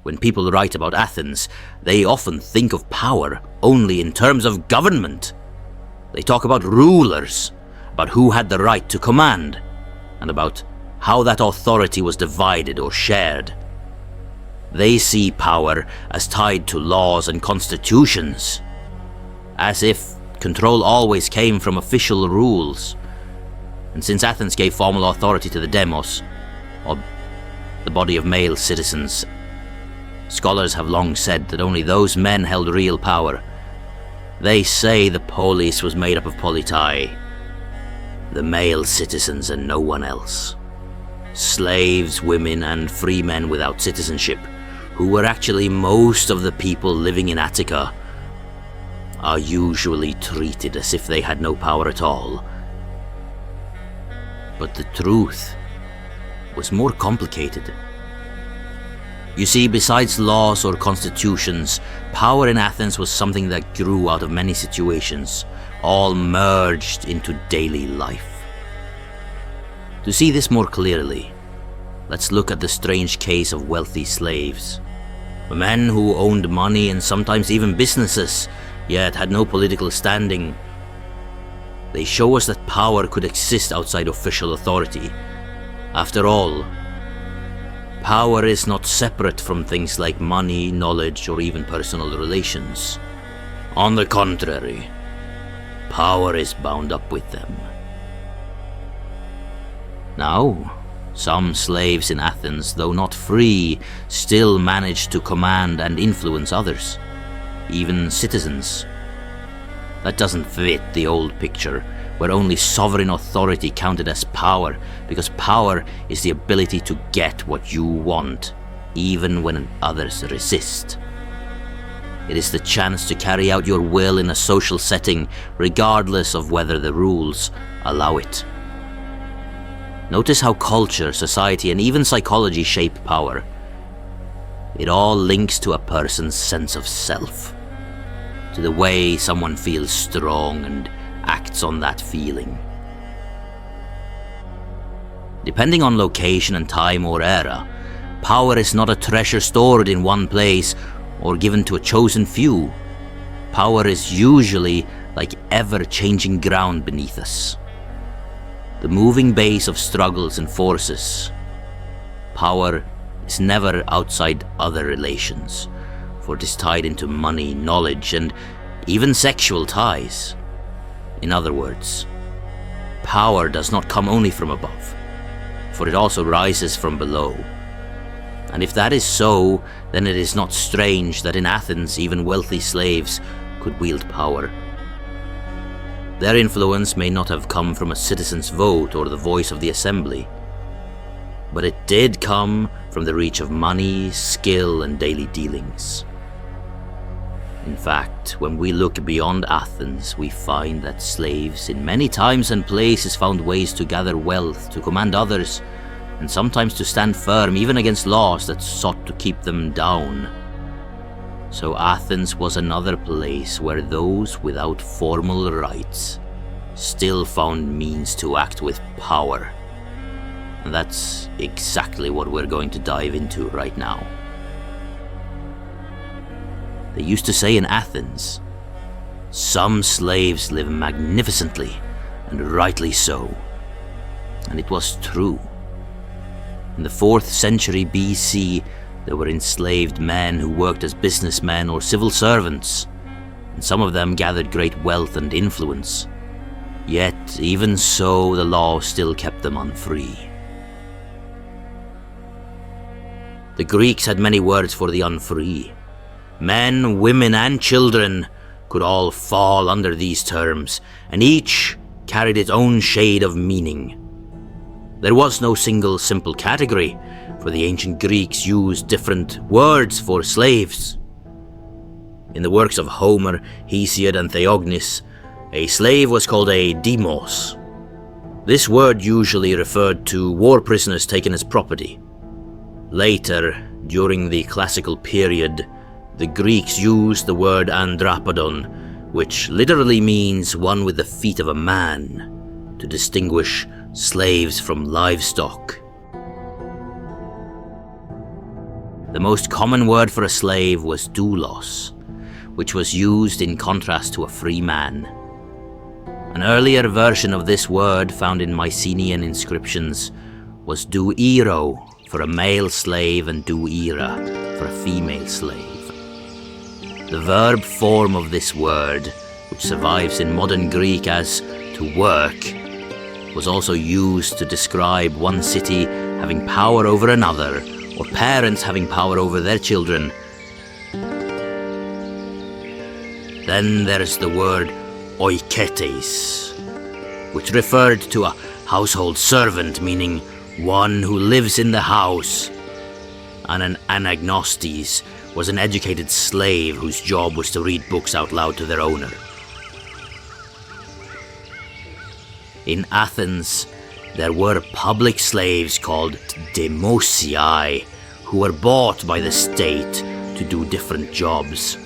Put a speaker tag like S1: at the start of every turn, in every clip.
S1: When people write about Athens, they often think of power only in terms of government. They talk about rulers, about who had the right to command, and about how that authority was divided or shared. They see power as tied to laws and constitutions, as if control always came from official rules. And since Athens gave formal authority to the demos, or the body of male citizens, scholars have long said that only those men held real power. They say the polis was made up of politai, the male citizens and no one else. Slaves, women, and free men without citizenship, who were actually most of the people living in Attica, are usually treated as if they had no power at all. But the truth was more complicated. You see, besides laws or constitutions, power in Athens was something that grew out of many situations, all merged into daily life. To see this more clearly, let's look at the strange case of wealthy slaves. Men who owned money and sometimes even businesses, yet had no political standing. They show us that power could exist outside official authority. After all, power is not separate from things like money, knowledge, or even personal relations. On the contrary, power is bound up with them. Now, some slaves in Athens, though not free, still managed to command and influence others, even citizens. That doesn't fit the old picture, where only sovereign authority counted as power, because power is the ability to get what you want, even when others resist. It is the chance to carry out your will in a social setting, regardless of whether the rules allow it. Notice how culture, society, and even psychology shape power. It all links to a person's sense of self, to the way someone feels strong and acts on that feeling. Depending on location and time or era, power is not a treasure stored in one place or given to a chosen few. Power is usually like ever-changing ground beneath us, the moving base of struggles and forces. Power is never outside other relations, for it is tied into money, knowledge, and even sexual ties. In other words, power does not come only from above, for it also rises from below. And if that is so, then it is not strange that in Athens even wealthy slaves could wield power. Their influence may not have come from a citizen's vote or the voice of the assembly, but it did come from the reach of money, skill, and daily dealings. In fact, when we look beyond Athens, we find that slaves in many times and places found ways to gather wealth, to command others, and sometimes to stand firm even against laws that sought to keep them down. So Athens was another place where those without formal rights still found means to act with power. And that's exactly what we're going to dive into right now. They used to say in Athens, "Some slaves live magnificently, and rightly so." And it was true. In the 4th century BC, there were enslaved men who worked as businessmen or civil servants, and some of them gathered great wealth and influence. Yet, even so, the law still kept them unfree. The Greeks had many words for the unfree. Men, women, and children could all fall under these terms, and each carried its own shade of meaning. There was no single simple category, for the ancient Greeks used different words for slaves. In the works of Homer, Hesiod, and Theognis, a slave was called a demos. This word usually referred to war prisoners taken as property. Later, during the classical period, the Greeks used the word andrapodon, which literally means one with the feet of a man, to distinguish slaves from livestock. The most common word for a slave was doulos, which was used in contrast to a free man. An earlier version of this word found in Mycenaean inscriptions was douiro for a male slave and douira for a female slave. The verb form of this word, which survives in modern Greek as to work, was also used to describe one city having power over another, or parents having power over their children. Then there's the word oikos, which referred to a household servant, meaning one who lives in the house, and an anagnostes was an educated slave whose job was to read books out loud to their owner. In Athens, there were public slaves called demosiai, who were bought by the state to do different jobs.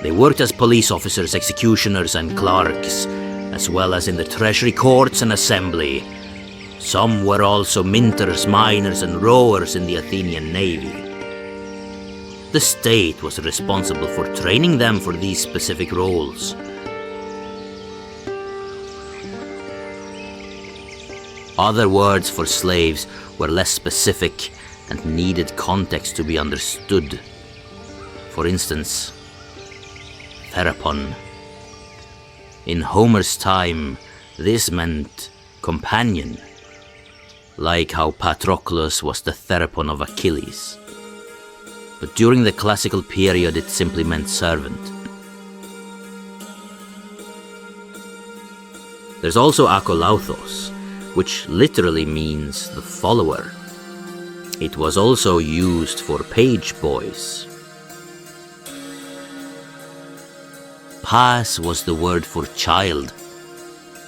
S1: They worked as police officers, executioners, and clerks, as well as in the treasury courts and assembly. Some were also minters, miners, and rowers in the Athenian navy. The state was responsible for training them for these specific roles. Other words for slaves were less specific and needed context to be understood. For instance, therapon. In Homer's time, this meant companion, like how Patroclus was the therapon of Achilles. But during the classical period, it simply meant servant. There's also akolauthos, which literally means the follower. It was also used for page boys. Pas was the word for child.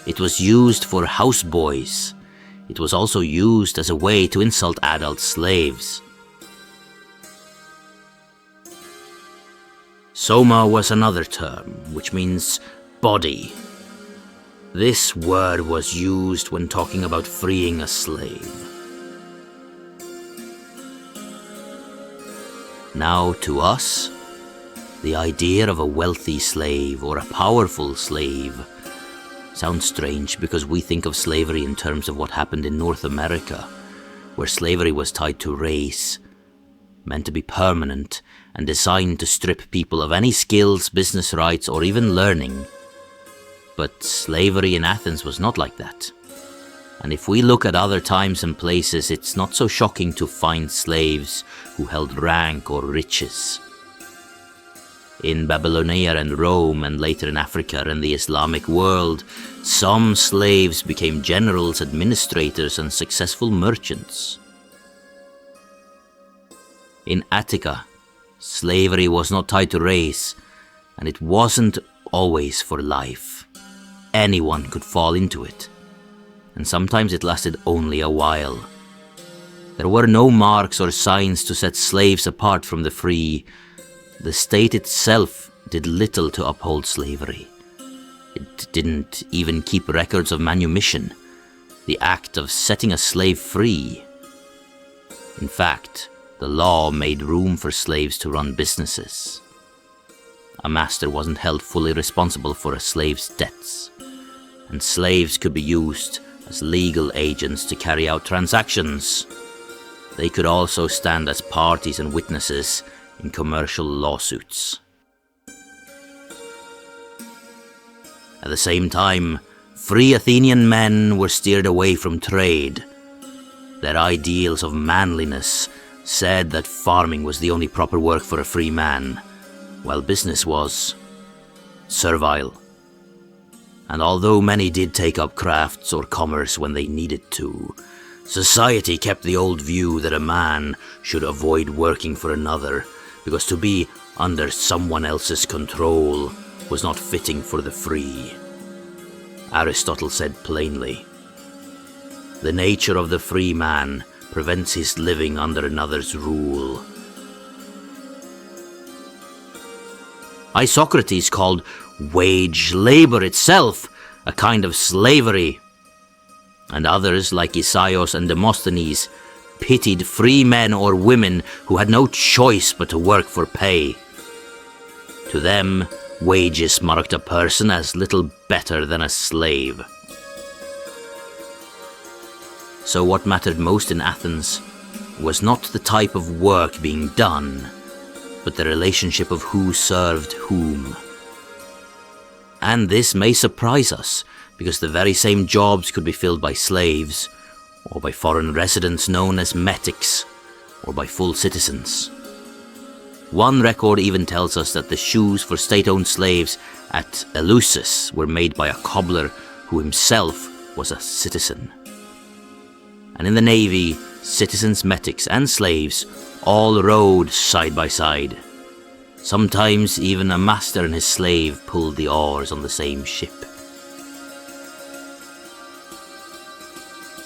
S1: It was used for houseboys. It was also used as a way to insult adult slaves. Soma was another term, which means body. This word was used when talking about freeing a slave. Now, to us, the idea of a wealthy slave or a powerful slave sounds strange because we think of slavery in terms of what happened in North America, where slavery was tied to race, meant to be permanent, and designed to strip people of any skills, business rights, or even learning. But slavery in Athens was not like that. And if we look at other times and places, it's not so shocking to find slaves who held rank or riches. In Babylonia and Rome, and later in Africa and the Islamic world, some slaves became generals, administrators, and successful merchants. In Attica, slavery was not tied to race, and it wasn't always for life. Anyone could fall into it, and sometimes it lasted only a while. There were no marks or signs to set slaves apart from the free. The state itself did little to uphold slavery. It didn't even keep records of manumission, the act of setting a slave free. In fact, the law made room for slaves to run businesses. A master wasn't held fully responsible for a slave's debts, and slaves could be used as legal agents to carry out transactions. They could also stand as parties and witnesses in commercial lawsuits. At the same time, free Athenian men were steered away from trade. Their ideals of manliness said that farming was the only proper work for a free man, while business was servile. And although many did take up crafts or commerce when they needed to, society kept the old view that a man should avoid working for another, because to be under someone else's control was not fitting for the free. Aristotle said plainly, "The nature of the free man prevents his living under another's rule." Isocrates called wage labor itself a kind of slavery, and others like Isaias and Demosthenes pitied free men or women who had no choice but to work for pay. To them, wages marked a person as little better than a slave. So what mattered most in Athens was not the type of work being done, but the relationship of who served whom. And this may surprise us, because the very same jobs could be filled by slaves, or by foreign residents known as metics, or by full citizens. One record even tells us that the shoes for state-owned slaves at Eleusis were made by a cobbler who himself was a citizen. And in the navy, citizens, metics, and slaves all rowed side by side. Sometimes even a master and his slave pulled the oars on the same ship.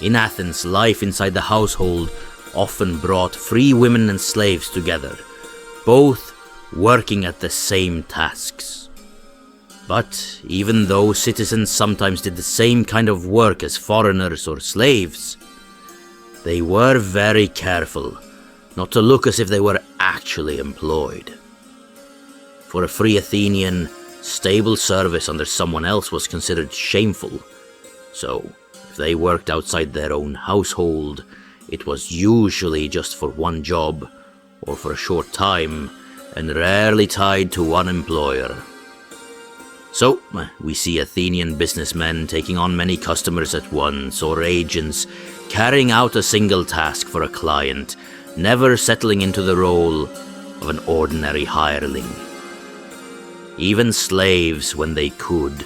S1: In Athens, life inside the household often brought free women and slaves together, both working at the same tasks. But even though citizens sometimes did the same kind of work as foreigners or slaves, they were very careful not to look as if they were actually employed. For a free Athenian, stable service under someone else was considered shameful, so if they worked outside their own household, it was usually just for one job, or for a short time, and rarely tied to one employer. So, we see Athenian businessmen taking on many customers at once, or agents carrying out a single task for a client, never settling into the role of an ordinary hireling. Even slaves, when they could,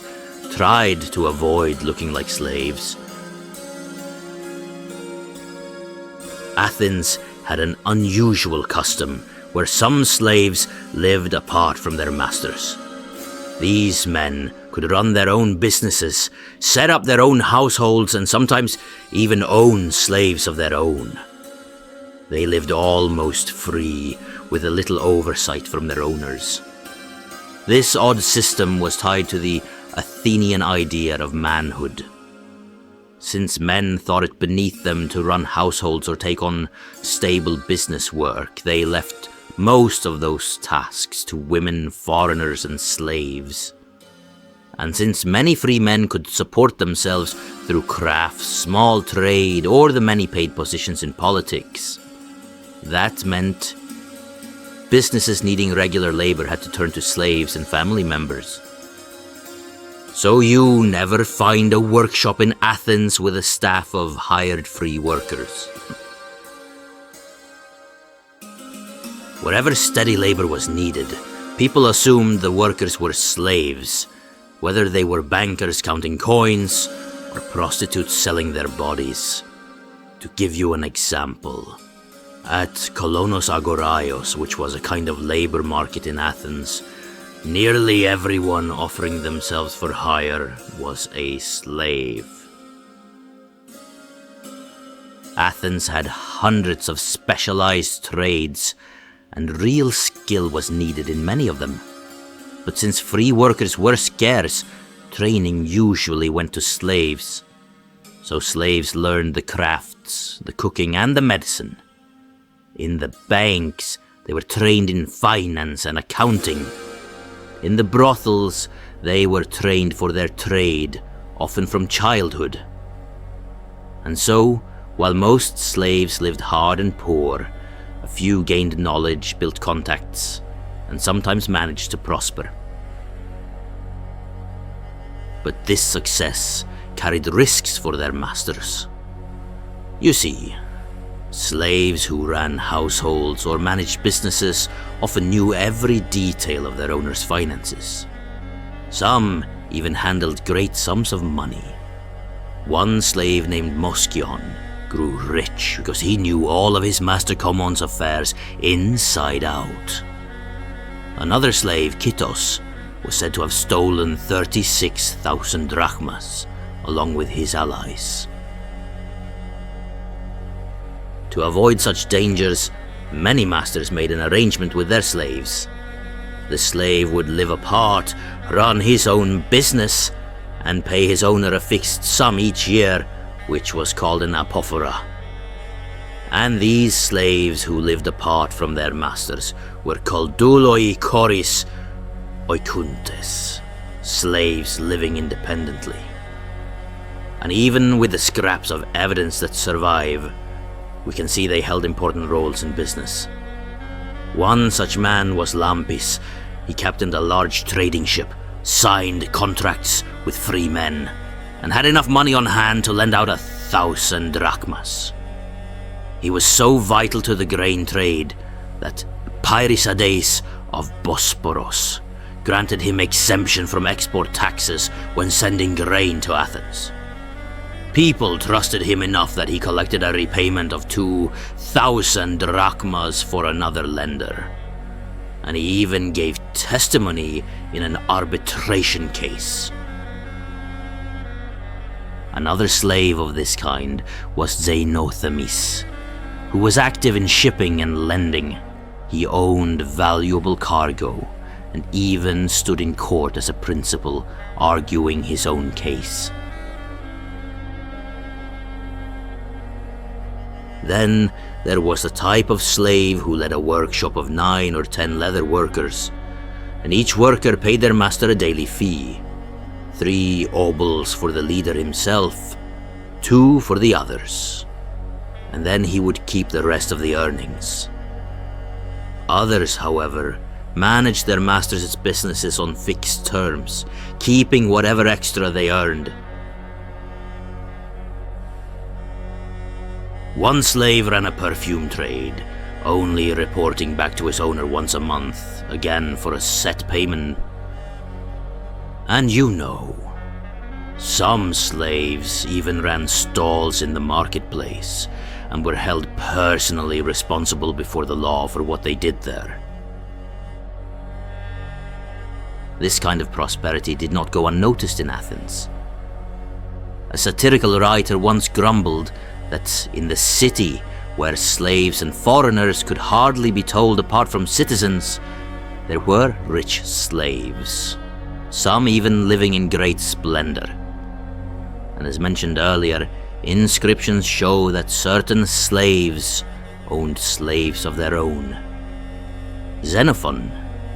S1: tried to avoid looking like slaves. Athens had an unusual custom where some slaves lived apart from their masters. These men could run their own businesses, set up their own households, and sometimes even own slaves of their own. They lived almost free, with a little oversight from their owners. This odd system was tied to the Athenian idea of manhood. Since men thought it beneath them to run households or take on stable business work, they left most of those tasks to women, foreigners, and slaves. And since many free men could support themselves through crafts, small trade, or the many paid positions in politics, that meant businesses needing regular labor had to turn to slaves and family members. So you never find a workshop in Athens with a staff of hired free workers. Wherever steady labor was needed, people assumed the workers were slaves, whether they were bankers counting coins or prostitutes selling their bodies. To give you an example, at Kolonos Agoraios, which was a kind of labor market in Athens, nearly everyone offering themselves for hire was a slave. Athens had hundreds of specialized trades, and real skill was needed in many of them. But since free workers were scarce, training usually went to slaves. So slaves learned the crafts, the cooking, and the medicine. In the banks, they were trained in finance and accounting. In the brothels, they were trained for their trade, often from childhood. And so, while most slaves lived hard and poor, a few gained knowledge, built contacts, and sometimes managed to prosper. But this success carried risks for their masters. You see, slaves who ran households or managed businesses often knew every detail of their owner's finances. Some even handled great sums of money. One slave named Moskion grew rich because he knew all of his master Komon's affairs inside out. Another slave, Kitos, was said to have stolen 36,000 drachmas, along with his allies. To avoid such dangers, many masters made an arrangement with their slaves. The slave would live apart, run his own business, and pay his owner a fixed sum each year, which was called an apophora. And these slaves who lived apart from their masters were called douloi choris oikuntes, slaves living independently. And even with the scraps of evidence that survive, we can see they held important roles in business. One such man was Lampis. He captained a large trading ship, signed contracts with free men, and had enough money on hand to lend out 1,000 drachmas. He was so vital to the grain trade that Pyrissades of Bosporos granted him exemption from export taxes when sending grain to Athens. People trusted him enough that he collected a repayment of 2,000 drachmas for another lender. And he even gave testimony in an arbitration case. Another slave of this kind was Xenothemis, who was active in shipping and lending. He owned valuable cargo and even stood in court as a principal, arguing his own case. Then there was a type of slave who led a workshop of 9 or 10 leather workers, and each worker paid their master a daily fee. 3 obols for the leader himself, 2 for the others, and then he would keep the rest of the earnings. Others, however, managed their masters' businesses on fixed terms, keeping whatever extra they earned. One slave ran a perfume trade, only reporting back to his owner once a month, again for a set payment. And some slaves even ran stalls in the marketplace and were held personally responsible before the law for what they did there. This kind of prosperity did not go unnoticed in Athens. A satirical writer once grumbled that in the city, where slaves and foreigners could hardly be told apart from citizens, there were rich slaves, some even living in great splendor. And as mentioned earlier, inscriptions show that certain slaves owned slaves of their own. Xenophon,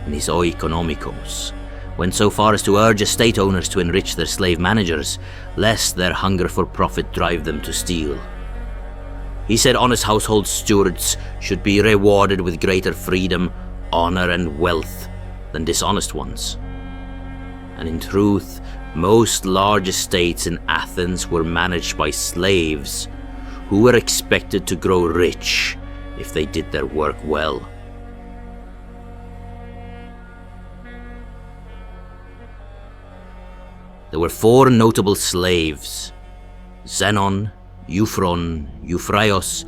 S1: in his Oikonomikos, went so far as to urge estate owners to enrich their slave managers, lest their hunger for profit drive them to steal. He said honest household stewards should be rewarded with greater freedom, honor, and wealth than dishonest ones. And in truth, most large estates in Athens were managed by slaves who were expected to grow rich if they did their work well. There were 4 notable slaves: Xenon, Euphron, Euphraios,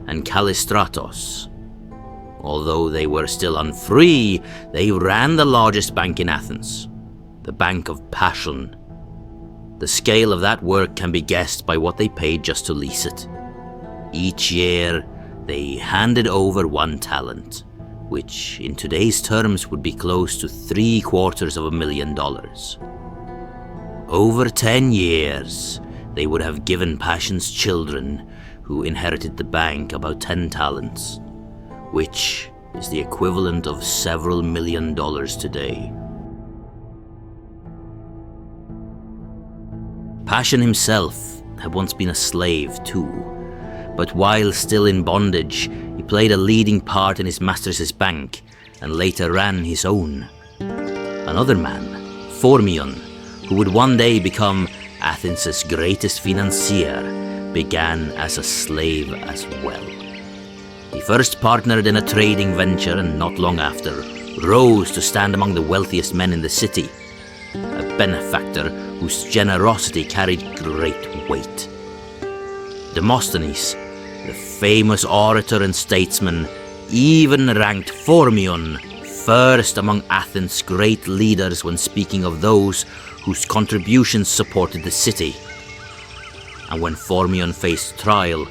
S1: and Callistratos. Although they were still unfree, they ran the largest bank in Athens, the Bank of Passion. The scale of that work can be guessed by what they paid just to lease it. Each year, they handed over 1 talent, which in today's terms would be close to $750,000. Over 10 years, they would have given Passion's children, who inherited the bank, about 10 talents, which is the equivalent of several $1,000,000 today. Passion himself had once been a slave too, but while still in bondage, he played a leading part in his master's bank and later ran his own. Another man, Phormion, who would one day become Athens' greatest financier, began as a slave as well. He first partnered in a trading venture and not long after rose to stand among the wealthiest men in the city, a benefactor whose generosity carried great weight. Demosthenes, the famous orator and statesman, even ranked Phormion first among Athens' great leaders when speaking of those whose contributions supported the city. And when Phormion faced trial,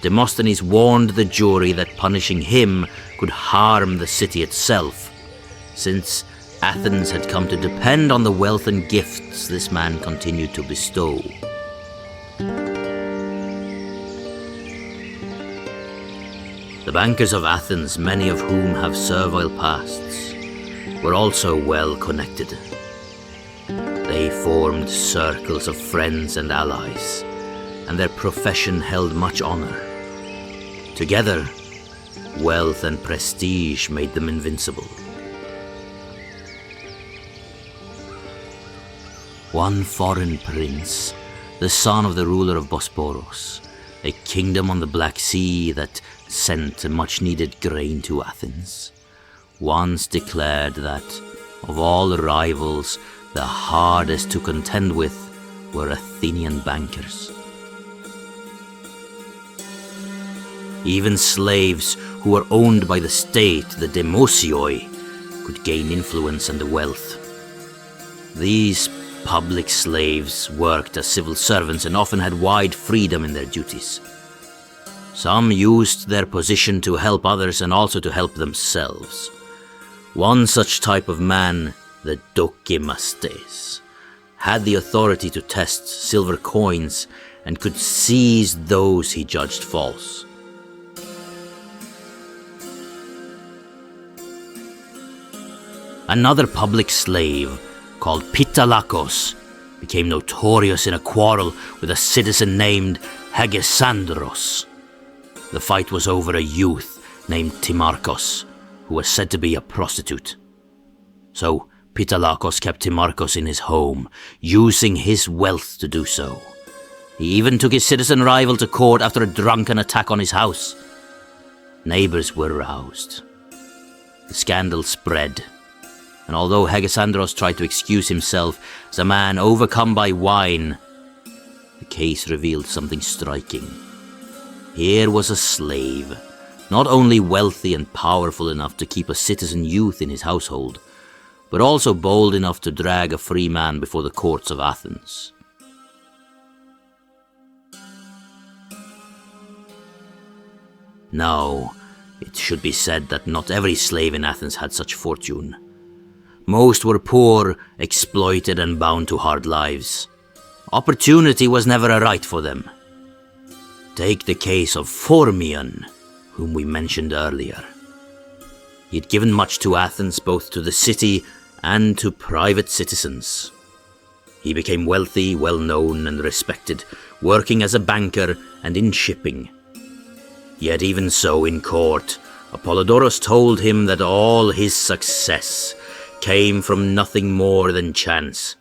S1: Demosthenes warned the jury that punishing him could harm the city itself, since Athens had come to depend on the wealth and gifts this man continued to bestow. The bankers of Athens, many of whom have servile pasts, were also well connected. They formed circles of friends and allies, and their profession held much honor. Together, wealth and prestige made them invincible. One foreign prince, the son of the ruler of Bosporus, a kingdom on the Black Sea that sent much-needed grain to Athens, once declared that, of all rivals, the hardest to contend with were Athenian bankers. Even slaves who were owned by the state, the demosioi, could gain influence and wealth. These public slaves worked as civil servants and often had wide freedom in their duties. Some used their position to help others and also to help themselves. One such type of man, the dokimastes, had the authority to test silver coins and could seize those he judged false. Another public slave, called Pitalakos, became notorious in a quarrel with a citizen named Hegesandros. The fight was over a youth named Timarchos, who was said to be a prostitute. So Pitalakos kept Timarchos in his home, using his wealth to do so. He even took his citizen rival to court after a drunken attack on his house. Neighbors were roused. The scandal spread, and although Hegesandros tried to excuse himself as a man overcome by wine, the case revealed something striking. Here was a slave, not only wealthy and powerful enough to keep a citizen youth in his household, but also bold enough to drag a free man before the courts of Athens. Now, it should be said that not every slave in Athens had such fortune. Most were poor, exploited, and bound to hard lives. Opportunity was never a right for them. Take the case of Phormyon, whom we mentioned earlier. He had given much to Athens, both to the city and to private citizens. He became wealthy, well-known, and respected, working as a banker and in shipping. Yet even so, in court, Apollodorus told him that all his success came from nothing more than chance.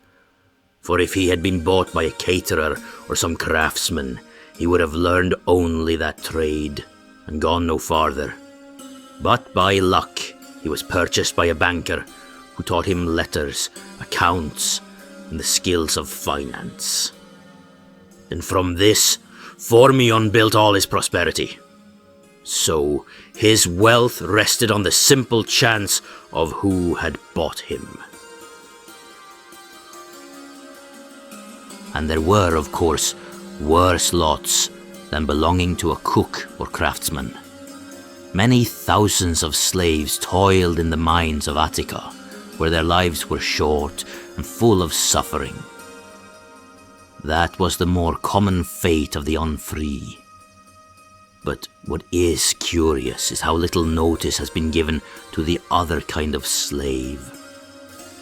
S1: For if he had been bought by a caterer or some craftsman, he would have learned only that trade and gone no farther. But by luck, he was purchased by a banker who taught him letters, accounts, and the skills of finance. And from this, Phormyon built all his prosperity. So, his wealth rested on the simple chance of who had bought him. And there were, of course, worse lots than belonging to a cook or craftsman. Many thousands of slaves toiled in the mines of Attica, where their lives were short and full of suffering. That was the more common fate of the unfree. But what is curious is how little notice has been given to the other kind of slave.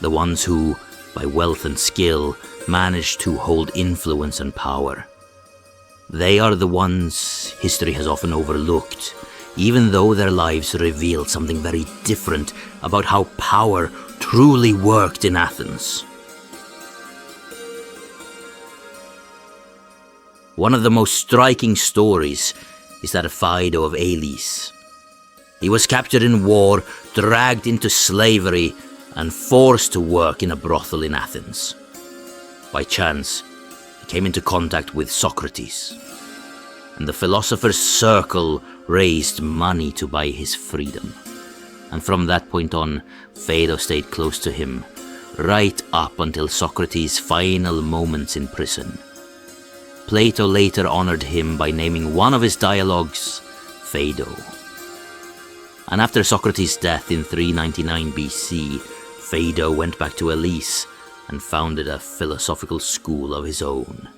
S1: The ones who, by wealth and skill, manage to hold influence and power. They are the ones history has often overlooked, even though their lives reveal something very different about how power truly worked in Athens. One of the most striking stories is that of Phaedo of Elis. He was captured in war, dragged into slavery, and forced to work in a brothel in Athens. By chance, he came into contact with Socrates, and the philosopher's circle raised money to buy his freedom. And from that point on, Phaedo stayed close to him, right up until Socrates' final moments in prison. Plato later honored him by naming one of his dialogues Phaedo. And after Socrates' death in 399 BC, Phaedo went back to Elis and founded a philosophical school of his own.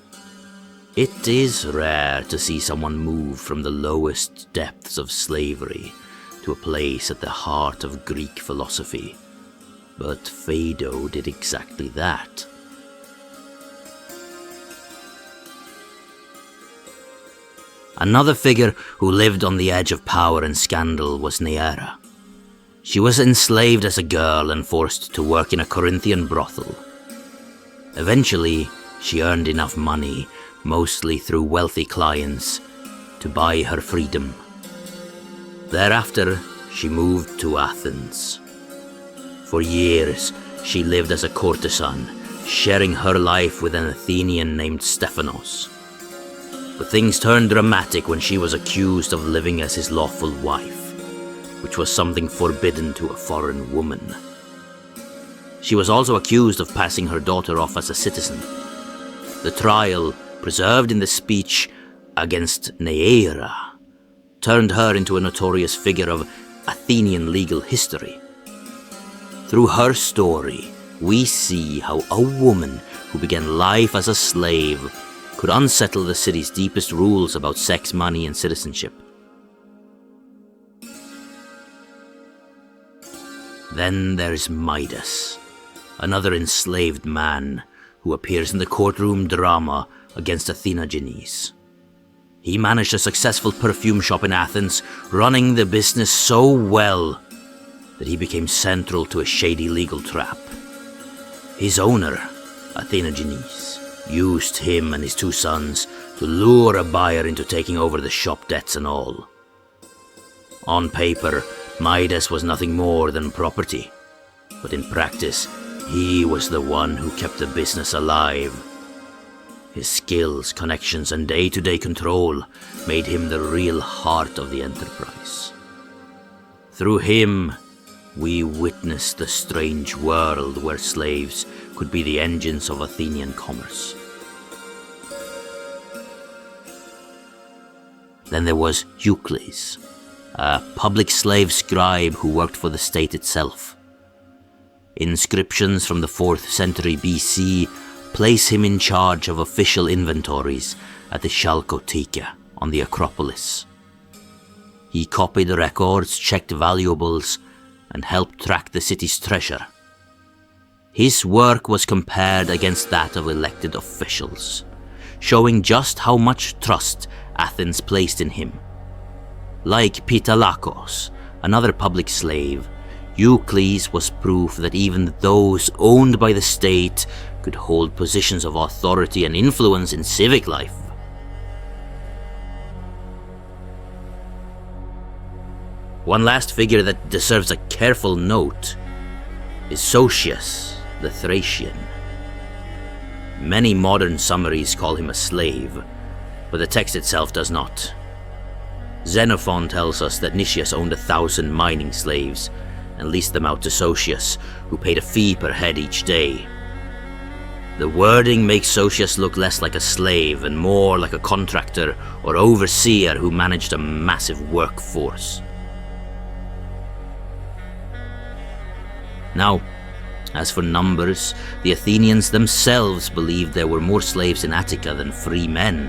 S1: It is rare to see someone move from the lowest depths of slavery to a place at the heart of Greek philosophy, but Phaedo did exactly that. Another figure who lived on the edge of power and scandal was Neaera. She was enslaved as a girl and forced to work in a Corinthian brothel. Eventually, she earned enough money, mostly through wealthy clients, to buy her freedom. Thereafter, she moved to Athens. For years, she lived as a courtesan, sharing her life with an Athenian named Stephanos. But things turned dramatic when she was accused of living as his lawful wife, which was something forbidden to a foreign woman. She was also accused of passing her daughter off as a citizen. The trial, preserved in the speech against Neaera, turned her into a notorious figure of Athenian legal history. Through her story, we see how a woman who began life as a slave could unsettle the city's deepest rules about sex, money, and citizenship. Then there's Midas, another enslaved man who appears in the courtroom drama against Athenagenes. He managed a successful perfume shop in Athens, running the business so well that he became central to a shady legal trap. His owner, Athenagenes, used him and his two sons to lure a buyer into taking over the shop, debts and all. On paper, Midas was nothing more than property, but in practice, he was the one who kept the business alive. His skills, connections, and day-to-day control made him the real heart of the enterprise. Through him, we witnessed the strange world where slaves could be the engines of Athenian commerce. Then there was Eucles, a public slave scribe who worked for the state itself. Inscriptions from the 4th century BC place him in charge of official inventories at the Chalcoteca on the Acropolis. He copied records, checked valuables, and helped track the city's treasure. His work was compared against that of elected officials, showing just how much trust Athens placed in him. Like Pitalakos, another public slave, Eucles was proof that even those owned by the state could hold positions of authority and influence in civic life. One last figure that deserves a careful note is Sosius, the Thracian. Many modern summaries call him a slave, but the text itself does not. Xenophon tells us that Nicias owned 1,000 mining slaves and leased them out to Sosius, who paid a fee per head each day. The wording makes Sosius look less like a slave and more like a contractor or overseer who managed a massive workforce. Now, as for numbers, the Athenians themselves believed there were more slaves in Attica than free men.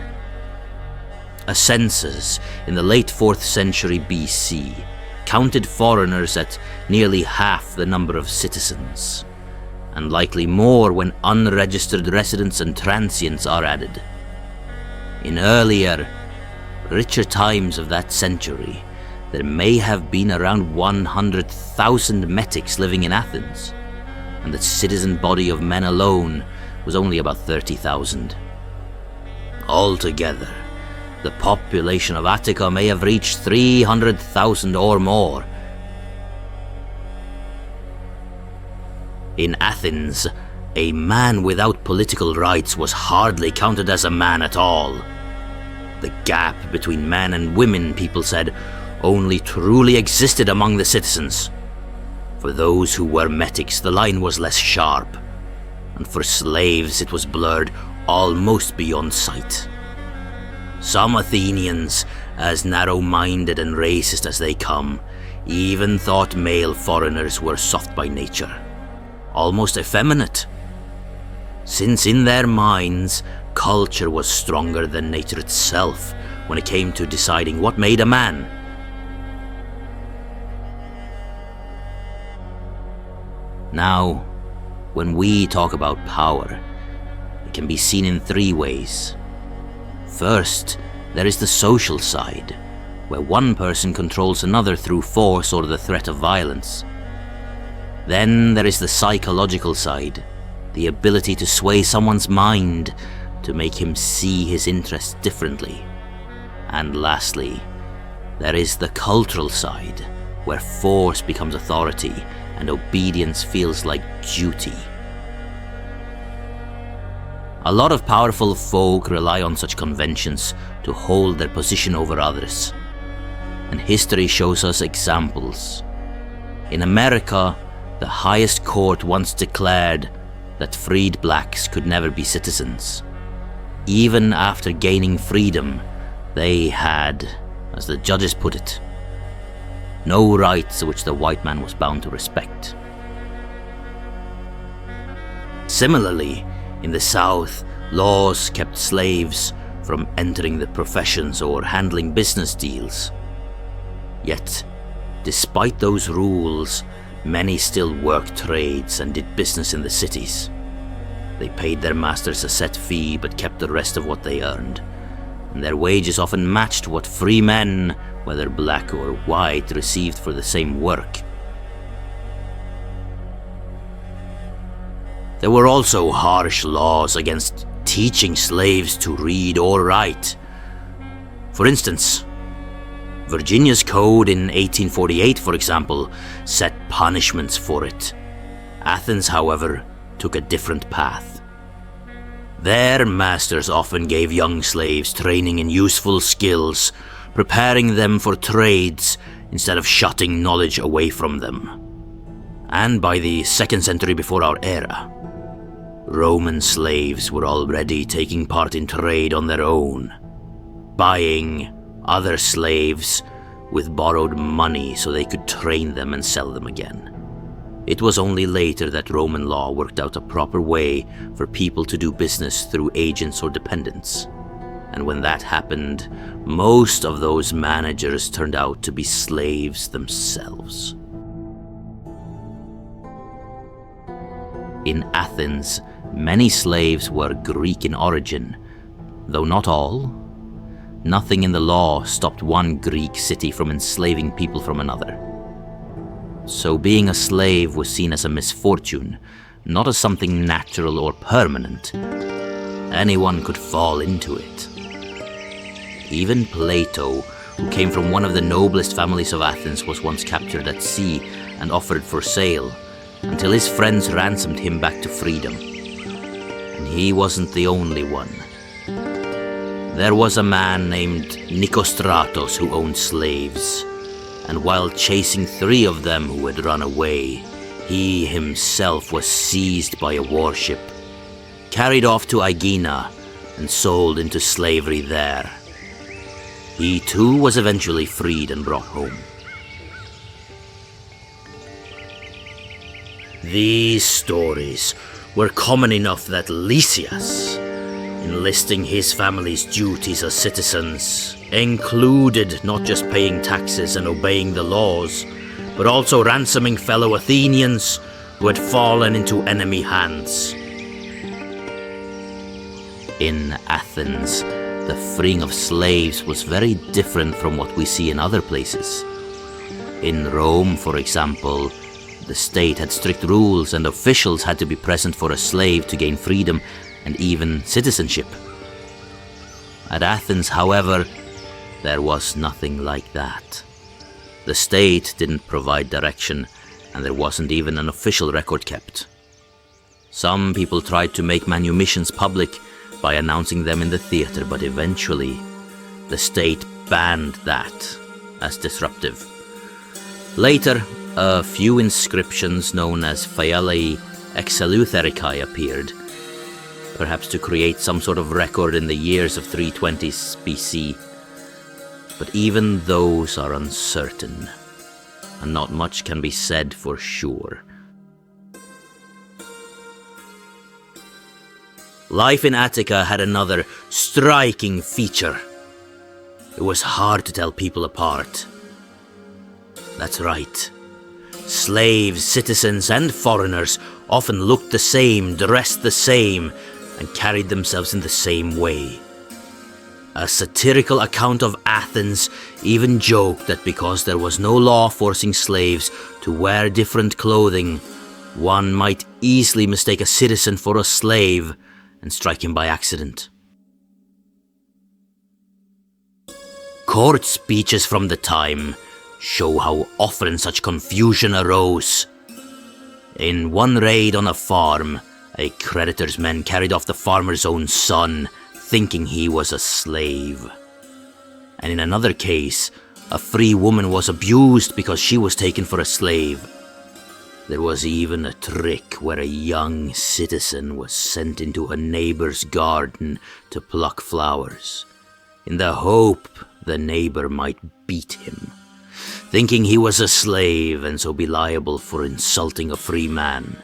S1: A census in the late 4th century BC counted foreigners at nearly half the number of citizens, and likely more when unregistered residents and transients are added. In earlier, richer times of that century, there may have been around 100,000 metics living in Athens, and the citizen body of men alone was only about 30,000. Altogether, the population of Attica may have reached 300,000 or more. In Athens, a man without political rights was hardly counted as a man at all. The gap between men and women, people said, only truly existed among the citizens. For those who were metics, the line was less sharp, and for slaves it was blurred almost beyond sight. Some Athenians, as narrow-minded and racist as they come, even thought male foreigners were soft by nature, almost effeminate, since in their minds, culture was stronger than nature itself when it came to deciding what made a man. Now, when we talk about power, it can be seen in three ways. First, there is the social side, where one person controls another through force or the threat of violence. Then there is the psychological side, the ability to sway someone's mind to make him see his interests differently. And lastly, there is the cultural side, where force becomes authority and obedience feels like duty. A lot of powerful folk rely on such conventions to hold their position over others. And history shows us examples. In America, the highest court once declared that freed blacks could never be citizens. Even after gaining freedom, they had, as the judges put it, no rights which the white man was bound to respect. Similarly, in the South, laws kept slaves from entering the professions or handling business deals. Yet, despite those rules, many still worked trades and did business in the cities. They paid their masters a set fee but kept the rest of what they earned, and their wages often matched what free men, whether black or white, received for the same work. There were also harsh laws against teaching slaves to read or write. For instance, Virginia's code in 1848, for example, set punishments for it. Athens, however, took a different path. Their masters often gave young slaves training in useful skills, preparing them for trades instead of shutting knowledge away from them. And by the 2nd century before our era, Roman slaves were already taking part in trade on their own, buying other slaves with borrowed money so they could train them and sell them again. It was only later that Roman law worked out a proper way for people to do business through agents or dependents. And when that happened, most of those managers turned out to be slaves themselves. In Athens, many slaves were Greek in origin, though not all. Nothing in the law stopped one Greek city from enslaving people from another. So being a slave was seen as a misfortune, not as something natural or permanent. Anyone could fall into it. Even Plato, who came from one of the noblest families of Athens, was once captured at sea and offered for sale, until his friends ransomed him back to freedom. And he wasn't the only one. There was a man named Nicostratos who owned slaves, and while chasing 3 of them who had run away, he himself was seized by a warship, carried off to Aegina, and sold into slavery there. He too was eventually freed and brought home. These stories were common enough that Lysias, enlisting his family's duties as citizens, included not just paying taxes and obeying the laws, but also ransoming fellow Athenians who had fallen into enemy hands. In Athens, the freeing of slaves was very different from what we see in other places. In Rome, for example, the state had strict rules and officials had to be present for a slave to gain freedom and even citizenship. At Athens, however, there was nothing like that. The state didn't provide direction, and there wasn't even an official record kept. Some people tried to make manumissions public by announcing them in the theater, but eventually the state banned that as disruptive. Later, a few inscriptions known as Phaelai Exeleuthericae appeared, perhaps to create some sort of record in the years of 320 BC. But even those are uncertain, and not much can be said for sure. life in Attica had another striking feature. It was hard to tell people apart. That's right. Slaves, citizens, and foreigners often looked the same, dressed the same, and carried themselves in the same way. A satirical account of Athens even joked that because there was no law forcing slaves to wear different clothing, one might easily mistake a citizen for a slave and strike him by accident. Court speeches from the time show how often such confusion arose. In one raid on a farm, a creditor's men carried off the farmer's own son, thinking he was a slave. And in another case, a free woman was abused because she was taken for a slave. There was even a trick where a young citizen was sent into a neighbor's garden to pluck flowers, in the hope the neighbor might beat him, thinking he was a slave and so be liable for insulting a free man.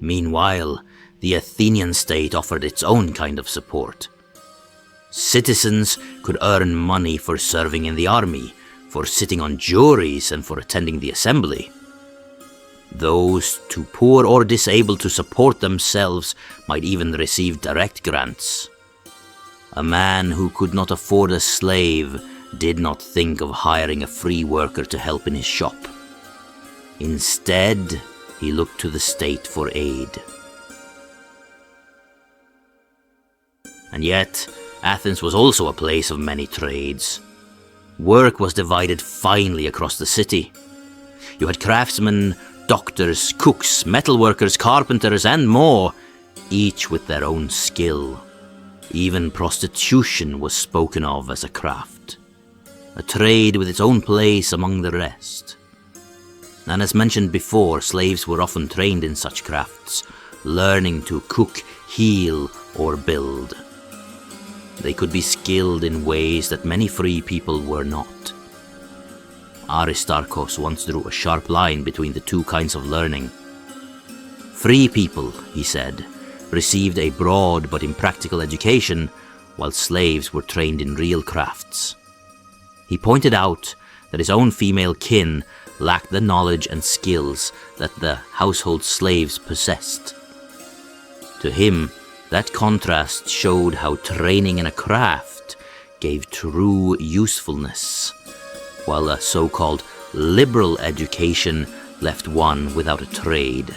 S1: Meanwhile, the Athenian state offered its own kind of support. Citizens could earn money for serving in the army, for sitting on juries, and for attending the assembly. Those too poor or disabled to support themselves might even receive direct grants. A man who could not afford a slave did not think of hiring a free worker to help in his shop. Instead, he looked to the state for aid. And yet, Athens was also a place of many trades. Work was divided finely across the city. You had craftsmen, doctors, cooks, metalworkers, carpenters, and more, each with their own skill. Even prostitution was spoken of as a craft, a trade with its own place among the rest. And as mentioned before, slaves were often trained in such crafts, learning to cook, heal, or build. They could be skilled in ways that many free people were not. Aristarchus once drew a sharp line between the two kinds of learning. Free people, he said, received a broad but impractical education, while slaves were trained in real crafts. He pointed out that his own female kin lacked the knowledge and skills that the household slaves possessed. To him, that contrast showed how training in a craft gave true usefulness, while a so-called liberal education left one without a trade.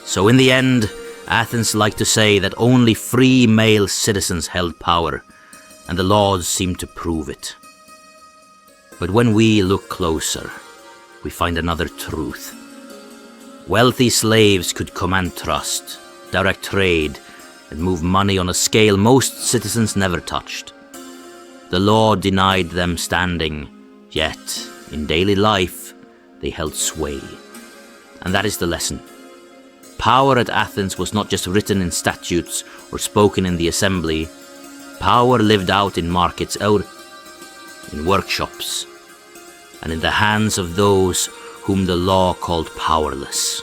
S1: So in the end, Athens liked to say that only free male citizens held power, and the laws seemed to prove it. But when we look closer, we find another truth. Wealthy slaves could command trust, direct trade, and move money on a scale most citizens never touched. The law denied them standing, yet, in daily life, they held sway. And that is the lesson. Power at Athens was not just written in statutes or spoken in the assembly. Power lived out in markets, out in workshops, and in the hands of those whom the law called powerless.